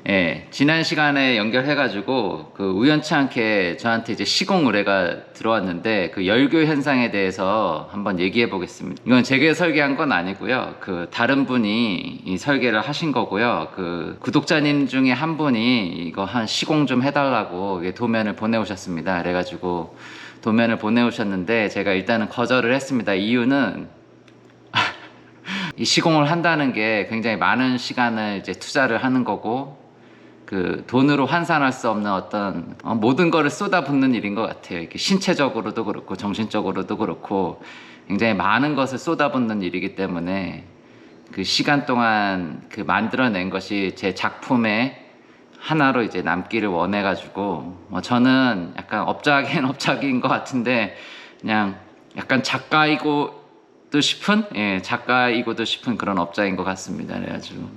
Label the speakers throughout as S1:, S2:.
S1: 예, 지난 시간에 연결해가지고 그 우연치 않게 저한테 이제 시공 의뢰가 들어왔는데 그 열교 현상에 대해서 한번 얘기해 보겠습니다. 이건 제가 설계한 건 아니고요. 그 다른 분이 이 설계를 하신 거고요. 그 구독자님 중에 한 분이 이거 한 시공 좀 해달라고 도면을 보내오셨습니다. 그래가지고 도면을 보내오셨는데 제가 일단은 거절을 했습니다. 이유는 이 시공을 한다는 게 굉장히 많은 시간을 이제 투자를 하는 거고 그 돈으로 환산할 수 없는 어떤 모든 거를 쏟아붓는 일인 것 같아요. 이렇게 신체적으로도 그렇고 정신적으로도 그렇고 굉장히 많은 것을 쏟아붓는 일이기 때문에 그 시간 동안 그 만들어낸 것이 제 작품의 하나로 이제 남기를 원해가지고 저는 약간 업자긴 업자인 것 같은데 그냥 약간 작가이고도 싶은 작가이고도 싶은 그런 업자인 것 같습니다. 그래가지고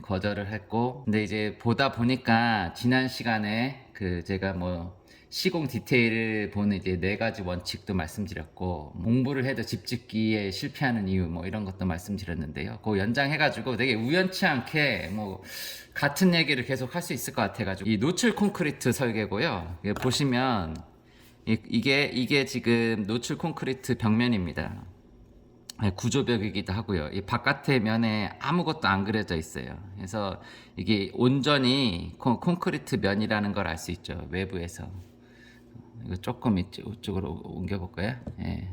S1: 거절을 했고 근데 이제 보다 보니까 지난 시간에 그 제가 뭐 시공 디테일을 보는 이제 4가지 원칙도 말씀드렸고 공부를 해도 집 짓기에 실패하는 이유 뭐 이런 것도 말씀드렸는데요. 그 연장해가지고 되게 우연치 않게 뭐 같은 얘기를 계속 할 수 있을 것 같아가지고 이 노출 콘크리트 설계고요. 보시면 이게 지금 노출 콘크리트 벽면입니다. 구조벽이기도 하고요. 이 바깥의 면에 아무것도 안 그려져 있어요. 그래서 이게 온전히 콘크리트 면이라는 걸 알 수 있죠. 외부에서. 이거 조금 이쪽으로 옮겨볼까요? 예.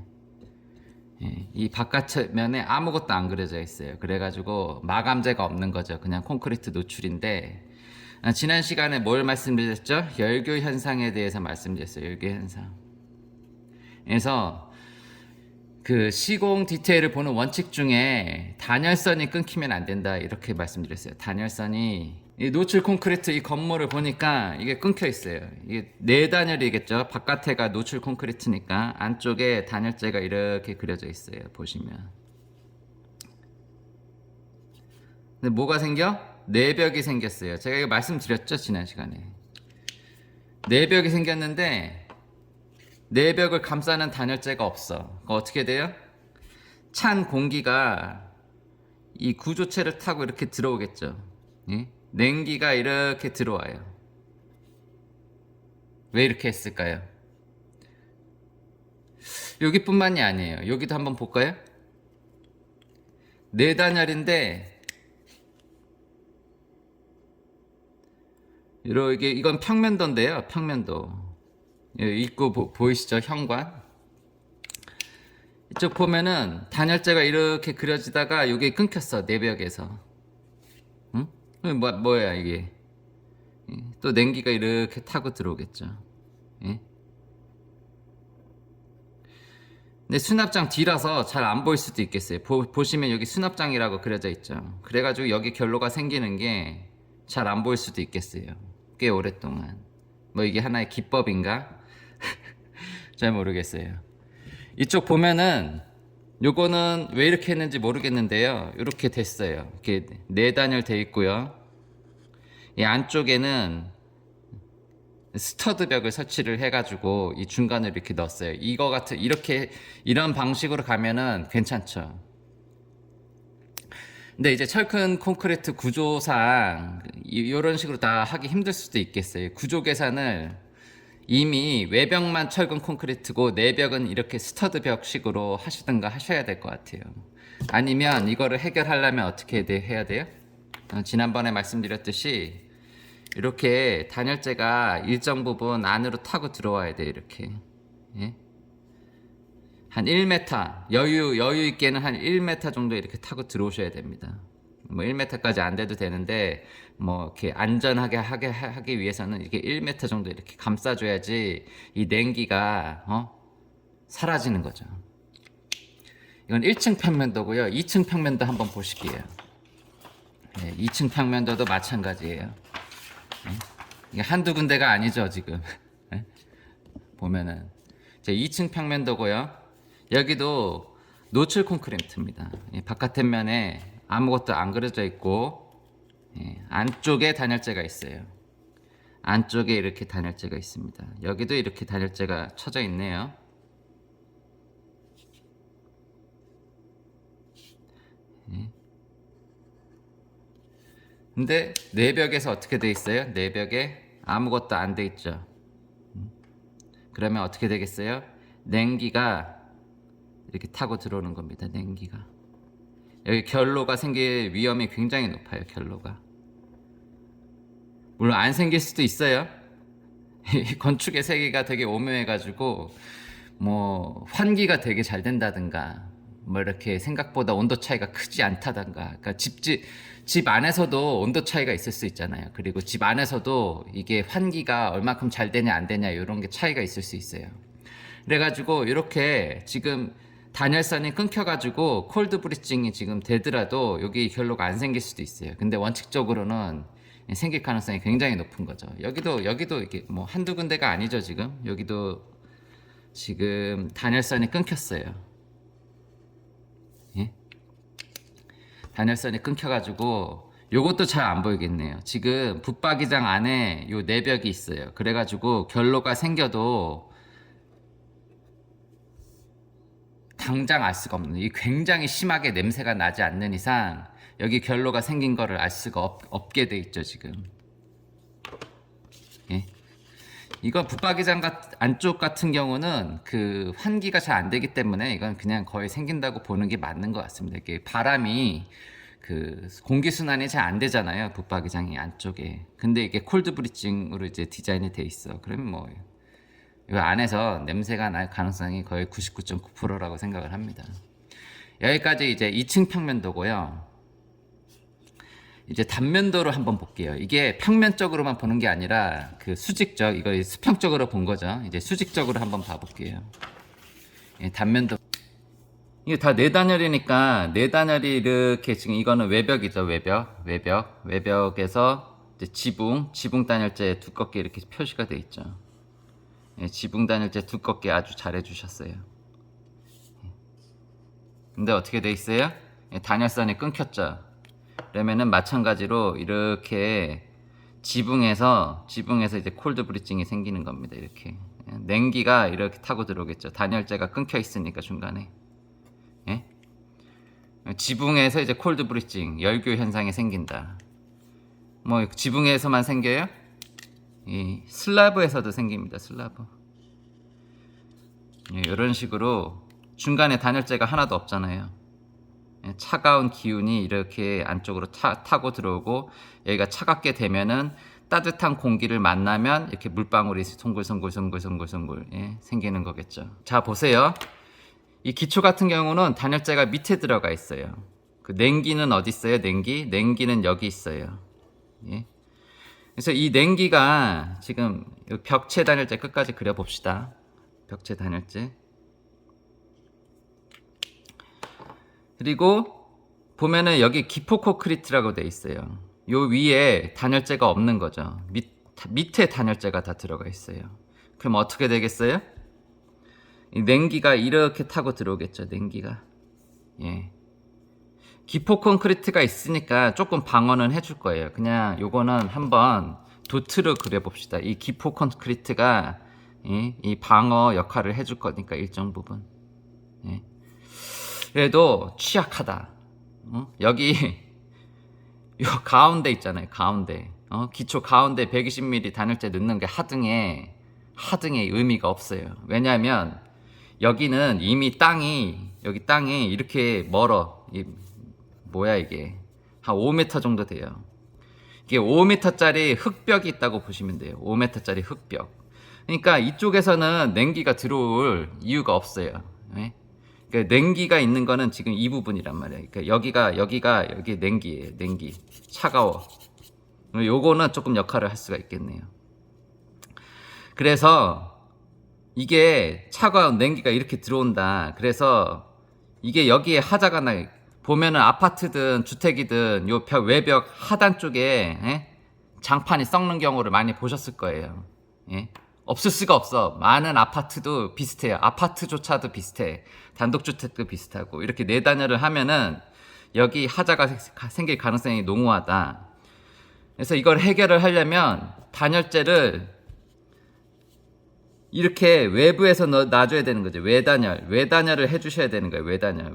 S1: 예. 이 바깥 면에 아무것도 안 그려져 있어요. 그래가지고 마감재가 없는 거죠. 그냥 콘크리트 노출인데 지난 시간에 뭘 말씀드렸죠? 열교 현상에 대해서 말씀드렸어요. 열교 현상. 그래서 그 시공 디테일을 보는 원칙 중에 단열선이 끊기면 안 된다 이렇게 말씀드렸어요. 단열선이 이 노출 콘크리트 이 건물을 보니까 이게 끊겨 있어요. 이게 4단열이겠죠. 바깥에가 노출 콘크리트니까 안쪽에 단열재가 이렇게 그려져 있어요. 보시면. 근데 뭐가 생겨? 내벽이 생겼어요. 제가 이거 말씀드렸죠 지난 시간에. 내벽이 생겼는데 내벽을 감싸는 단열재가 없어. 어떻게 돼요? 찬 공기가 이 구조체를 타고 이렇게 들어오겠죠. 예? 냉기가 이렇게 들어와요. 왜 이렇게 했을까요? 여기뿐만이 아니에요. 여기도 한번 볼까요? 4단열인데 이렇게 이건 평면도인데요. 평면도. 입구 보이시죠? 현관. 이쪽 보면은 단열재가 이렇게 그려지다가 이게 끊겼어. 내벽에서. 응? 뭐야 이게? 또 냉기가 이렇게 타고 들어오겠죠. 예? 근데 수납장 뒤라서 잘 안 보일 수도 있겠어요. 보시면 여기 수납장이라고 그려져 있죠. 그래가지고 여기 결로가 생기는 게 잘 안 보일 수도 있겠어요. 꽤 오랫동안. 뭐 이게 하나의 기법인가? 잘 모르겠어요. 이쪽 보면은 요거는 왜 이렇게 했는지 모르겠는데요. 이렇게 됐어요. 이렇게 4단열 돼 있고요. 이 안쪽에는 스터드 벽을 설치를 해가지고 이 중간을 이렇게 넣었어요. 이거 같은 이렇게 이런 방식으로 가면은 괜찮죠. 근데 이제 철근 콘크리트 구조상 이런 식으로 다 하기 힘들 수도 있겠어요. 구조 계산을 이미 외벽만 철근 콘크리트고 내벽은 이렇게 스터드 벽식으로 하시든가 하셔야 될 것 같아요. 아니면 이거를 해결하려면 어떻게 해야 돼요? 지난번에 말씀드렸듯이 이렇게 단열재가 일정 부분 안으로 타고 들어와야 돼요. 이렇게. 예? 한 1m 여유 있게는 한 1m 정도 이렇게 타고 들어오셔야 됩니다. 뭐 1m까지 안 돼도 되는데 뭐 이렇게 안전하게 하기 위해서는 이렇게 1m 정도 이렇게 감싸줘야지 이 냉기가 사라지는 거죠. 이건 1층 평면도고요. 2층 평면도 한번 보실게요. 네, 2층 평면도도 마찬가지예요. 네? 이게 한두 군데가 아니죠 지금. 네? 보면은 제 2층 평면도고요. 여기도 노출 콘크리트입니다. 바깥의 면에 아무것도 안 그려져 있고 안쪽에 단열재가 있어요. 안쪽에 이렇게 단열재가 있습니다. 여기도 이렇게 단열재가 쳐져 있네요. 근데 내벽에서 어떻게 돼 있어요? 내벽에 아무것도 안 돼 있죠. 그러면 어떻게 되겠어요? 냉기가 이렇게 타고 들어오는 겁니다. 냉기가. 여기 결로가 생길 위험이 굉장히 높아요. 결로가. 물론 안 생길 수도 있어요. 이 건축의 세계가 되게 오묘해가지고 뭐 환기가 되게 잘 된다든가 뭐 이렇게 생각보다 온도 차이가 크지 않다든가, 그러니까 집 안에서도 온도 차이가 있을 수 있잖아요. 그리고 집 안에서도 이게 환기가 얼마큼 잘 되냐 안 되냐 이런 게 차이가 있을 수 있어요. 그래가지고 이렇게 지금 단열선이 끊겨가지고 콜드 브리징이 지금 되더라도 여기 결로가 안 생길 수도 있어요. 근데 원칙적으로는 생길 가능성이 굉장히 높은 거죠. 여기도 이게 뭐 한두 군데가 아니죠. 지금 여기도 지금 단열선이 끊겼어요. 예? 단열선이 끊겨가지고 요것도 잘 안 보이겠네요. 지금 붙박이장 안에 요 내벽이 있어요. 그래가지고 결로가 생겨도 당장 알 수가 없는, 이 굉장히 심하게 냄새가 나지 않는 이상 여기 결로가 생긴 거를 알 수가 없게 돼 있죠 지금. 예? 이거 붙박이장 안쪽 같은 경우는 그 환기가 잘 안 되기 때문에 이건 그냥 거의 생긴다고 보는 게 맞는 것 같습니다. 이게 바람이 그 공기 순환이 잘 안 되잖아요 붙박이장이 안쪽에. 근데 이게 콜드 브리징으로 이제 디자인이 돼 있어. 그러면 뭐 이 안에서 냄새가 날 가능성이 거의 99.9%라고 생각을 합니다. 여기까지 이제 2층 평면도고요. 이제 단면도를 한번 볼게요. 이게 평면적으로만 보는 게 아니라 그 수직적, 이거 수평적으로 본 거죠. 이제 수직적으로 한번 봐볼게요. 예, 단면도. 이게 다 4단열이니까 4단열이 이렇게, 지금 이거는 외벽이죠. 외벽에서 이제 지붕 단열재 두껍게 이렇게 표시가 돼 있죠. 예, 지붕 단열재 두껍게 아주 잘 해주셨어요. 근데 어떻게 돼 있어요? 예, 단열선이 끊겼죠. 그러면은 마찬가지로 이렇게 지붕에서 이제 콜드 브리징이 생기는 겁니다. 이렇게 냉기가 이렇게 타고 들어오겠죠. 단열재가 끊겨 있으니까 중간에. 예? 지붕에서 이제 콜드 브리징, 열교 현상이 생긴다. 뭐 지붕에서만 생겨요? 이 슬라브에서도 생깁니다. 슬라브. 예, 이런 식으로 중간에 단열재가 하나도 없잖아요. 예, 차가운 기운이 이렇게 안쪽으로 타고 들어오고, 여기가 차갑게 되면은 따뜻한 공기를 만나면 이렇게 물방울이 송글송글 예, 생기는 거겠죠. 자, 보세요. 이 기초 같은 경우는 단열재가 밑에 들어가 있어요. 그 냉기는 어디 있어요? 냉기는 여기 있어요. 예. 그래서 이 냉기가 지금 벽체 단열재 끝까지 그려봅시다. 벽체 단열재. 그리고 보면은 여기 기포 콘크리트라고 돼 있어요. 요 위에 단열재가 없는 거죠. 밑에 단열재가 다 들어가 있어요. 그럼 어떻게 되겠어요? 이 냉기가 이렇게 타고 들어오겠죠. 냉기가. 예. 기포 콘크리트가 있으니까 조금 방어는 해줄 거예요. 그냥 요거는 한번 도트로 그려봅시다. 이 기포 콘크리트가 이 방어 역할을 해줄 거니까 일정 부분. 예. 그래도 취약하다. 여기 요 가운데 있잖아요. 가운데. 기초 가운데 120mm 단열재 넣는 게 하등의 의미가 없어요. 왜냐하면 여기는 이미 여기 땅이 이렇게 멀어. 뭐야 이게 한 5m 정도 돼요. 이게 5m짜리 흙벽이 있다고 보시면 돼요. 5m짜리 흙벽. 그러니까 이쪽에서는 냉기가 들어올 이유가 없어요. 네? 그러니까 냉기가 있는 거는 지금 이 부분이란 말이에요. 그러니까 여기 냉기예요. 냉기. 차가워. 요거는 조금 역할을 할 수가 있겠네요. 그래서 이게 차가운 냉기가 이렇게 들어온다. 그래서 이게 여기에 하자가 보면은 아파트든 주택이든 요 외벽 하단 쪽에 장판이 썩는 경우를 많이 보셨을 거예요. 예? 없을 수가 없어. 많은 아파트도 비슷해요. 아파트조차도 비슷해. 단독주택도 비슷하고. 이렇게 4단열을 하면은 여기 하자가 생길 가능성이 농후하다. 그래서 이걸 해결을 하려면 단열재를 이렇게 외부에서 놔줘야 되는 거죠. 외단열을 해주셔야 되는 거예요.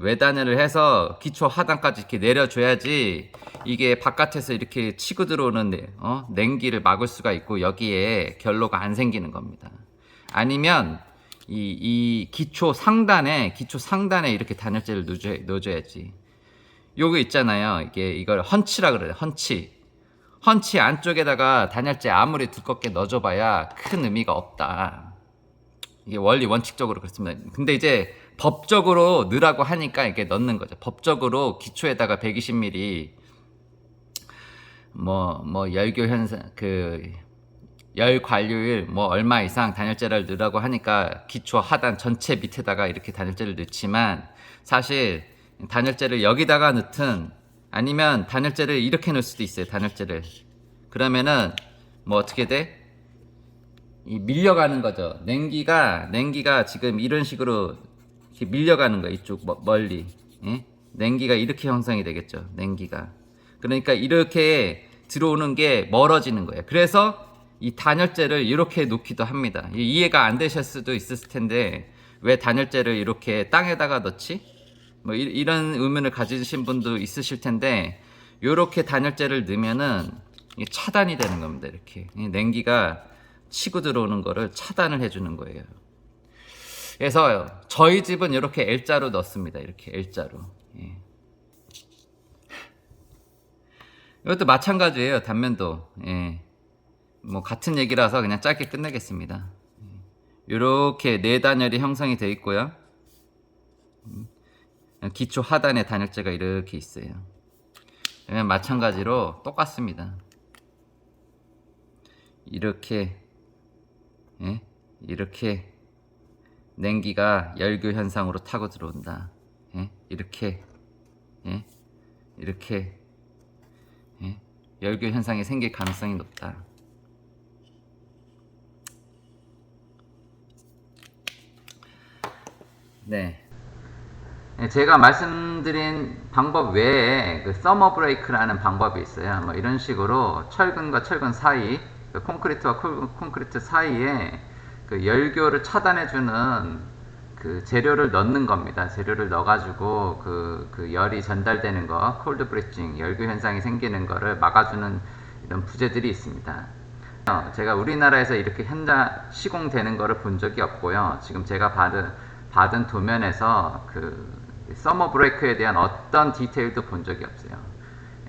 S1: 외단열을 해서 기초 하단까지 이렇게 내려줘야지 이게 바깥에서 이렇게 치고 들어오는 냉기를 막을 수가 있고 여기에 결로가 안 생기는 겁니다. 아니면 이 기초 상단에 이렇게 단열재를 넣어줘야지. 요거 있잖아요. 이걸 헌치라 그래요. 헌치 안쪽에다가 단열재 아무리 두껍게 넣어줘봐야 큰 의미가 없다. 이게 원칙적으로 그렇습니다. 근데 이제 법적으로 넣으라고 하니까 이렇게 넣는 거죠. 법적으로 기초에다가 120mm 열교 현상 열 관료일 얼마 이상 단열재를 넣으라고 하니까 기초 하단 전체 밑에다가 이렇게 단열재를 넣지만 사실 단열재를 여기다가 넣든 아니면 단열재를 이렇게 넣을 수도 있어요. 단열재를 그러면은 어떻게 돼? 밀려가는 거죠. 냉기가 지금 이런 식으로 이렇게 밀려가는 거예요. 이쪽 멀리. 예? 냉기가 이렇게 형성이 되겠죠. 냉기가. 그러니까 이렇게 들어오는 게 멀어지는 거예요. 그래서 이 단열재를 이렇게 놓기도 합니다. 이해가 안 되실 수도 있을 텐데 왜 단열재를 이렇게 땅에다가 넣지? 이런 의문을 가지신 분도 있으실 텐데 이렇게 단열재를 넣으면은 차단이 되는 겁니다. 이렇게 냉기가 치고 들어오는 거를 차단을 해주는 거예요. 그래서 저희 집은 이렇게 L자로 넣습니다. 이렇게 L자로. 예. 이것도 마찬가지예요. 단면도. 예. 같은 얘기라서 그냥 짧게 끝내겠습니다. 이렇게 네 단열이 형성이 되어 있고요. 기초 하단에 단열재가 이렇게 있어요. 그냥 마찬가지로 똑같습니다. 이렇게 이렇게 냉기가 열교 현상으로 타고 들어온다. 이렇게 열교 현상이 생길 가능성이 높다. 네. 제가 말씀드린 방법 외에 서머 브레이크라는 방법이 있어요. 이런 식으로 철근과 철근 사이, 콘크리트와 콘크리트 사이에 열교를 차단해주는 재료를 넣는 겁니다. 재료를 넣어가지고 열이 전달되는 거, 콜드 브리징, 열교 현상이 생기는 거를 막아주는 이런 부재들이 있습니다. 제가 우리나라에서 이렇게 현장 시공되는 거를 본 적이 없고요. 지금 제가 받은 도면에서 서머 브레이크에 대한 어떤 디테일도 본 적이 없어요.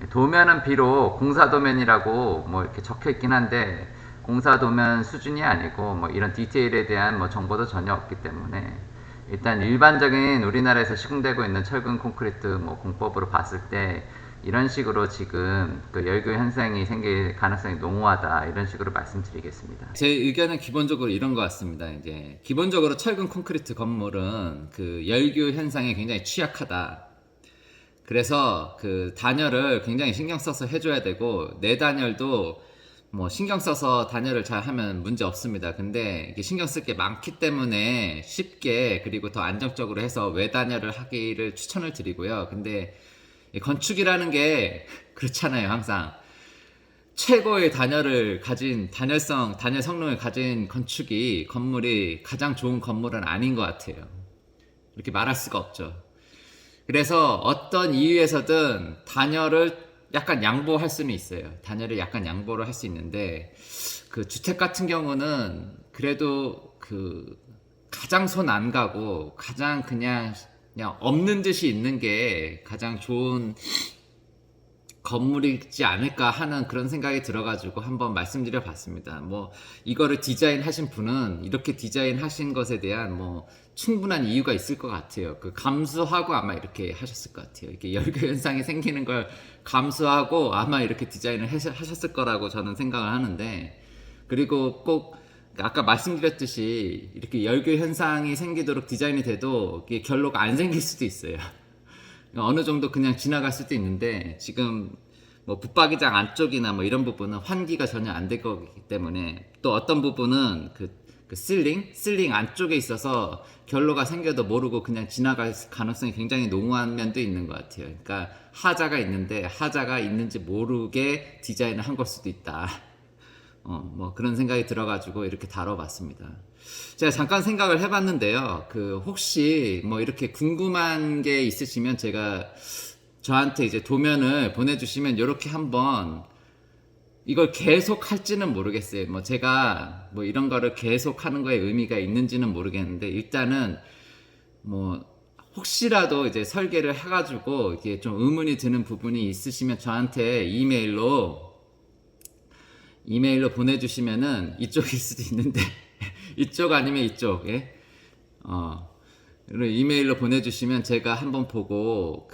S1: 도면은 비록 공사도면이라고 이렇게 적혀 있긴 한데 공사도면 수준이 아니고 이런 디테일에 대한 정보도 전혀 없기 때문에 일단 일반적인 우리나라에서 시공되고 있는 철근 콘크리트 공법으로 봤을 때 이런 식으로 지금 열교 현상이 생길 가능성이 농후하다, 이런 식으로 말씀드리겠습니다. 제 의견은 기본적으로 이런 것 같습니다. 이제 기본적으로 철근 콘크리트 건물은 열교 현상에 굉장히 취약하다. 그래서 단열을 굉장히 신경 써서 해줘야 되고, 내단열도 신경 써서 단열을 잘 하면 문제 없습니다. 근데 이게 신경 쓸 게 많기 때문에 쉽게 그리고 더 안정적으로 해서 외단열을 하기를 추천을 드리고요. 근데 건축이라는 게 그렇잖아요. 항상 최고의 단열 성능을 가진 건물이 가장 좋은 건물은 아닌 것 같아요. 이렇게 말할 수가 없죠. 그래서 어떤 이유에서든 단열을 약간 양보할 수는 있어요. 단열을 약간 양보를 할 수 있는데, 주택 같은 경우는 그래도 가장 손 안 가고 가장 그냥 없는 듯이 있는 게 가장 좋은 건물이지 않을까 하는 그런 생각이 들어가지고 한번 말씀드려 봤습니다. 이거를 디자인하신 분은 이렇게 디자인하신 것에 대한 충분한 이유가 있을 것 같아요. 감수하고 아마 이렇게 하셨을 것 같아요. 이렇게 열교 현상이 생기는 걸 감수하고 아마 이렇게 디자인을 하셨을 거라고 저는 생각을 하는데, 그리고 꼭 아까 말씀드렸듯이 이렇게 열교 현상이 생기도록 디자인이 돼도 이게 결로가 안 생길 수도 있어요. 어느 정도 그냥 지나갈 수도 있는데, 지금 붙박이장 안쪽이나 이런 부분은 환기가 전혀 안 될 거기 때문에, 또 어떤 부분은 실링 안쪽에 있어서 결로가 생겨도 모르고 그냥 지나갈 가능성이 굉장히 농후한 면도 있는 것 같아요. 그러니까 하자가 있는데 하자가 있는지 모르게 디자인을 한 걸 수도 있다. 뭐 그런 생각이 들어가지고 이렇게 다뤄봤습니다. 제가 잠깐 생각을 해봤는데요. 그 혹시 뭐 이렇게 궁금한 게 있으시면 제가 저한테 이제 도면을 보내주시면 이렇게 한번 이걸 계속 할지는 모르겠어요. 뭐 제가 뭐 이런 거를 계속 하는 거에 의미가 있는지는 모르겠는데 일단은 뭐 혹시라도 이제 설계를 해가지고 이게 좀 의문이 드는 부분이 있으시면 저한테 이메일로 보내주시면은 이쪽일 수도 있는데 이쪽 아니면 이쪽, 예? 그리고 이메일로 보내주시면 제가 한번 보고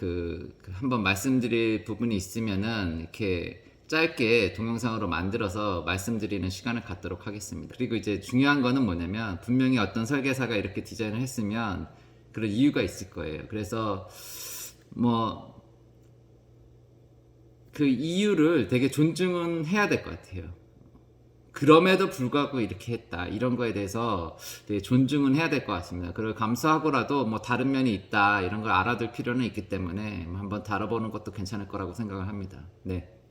S1: 한번 말씀드릴 부분이 있으면은 이렇게 짧게 동영상으로 만들어서 말씀드리는 시간을 갖도록 하겠습니다. 그리고 이제 중요한 거는 뭐냐면 분명히 어떤 설계사가 이렇게 디자인을 했으면 그런 이유가 있을 거예요. 그래서 뭐 그 이유를 되게 존중은 해야 될 것 같아요. 그럼에도 불구하고 이렇게 했다 이런 거에 대해서 되게 존중은 해야 될 것 같습니다. 그걸 감수하고라도 뭐 다른 면이 있다 이런 걸 알아둘 필요는 있기 때문에 한번 다뤄보는 것도 괜찮을 거라고 생각을 합니다. 네.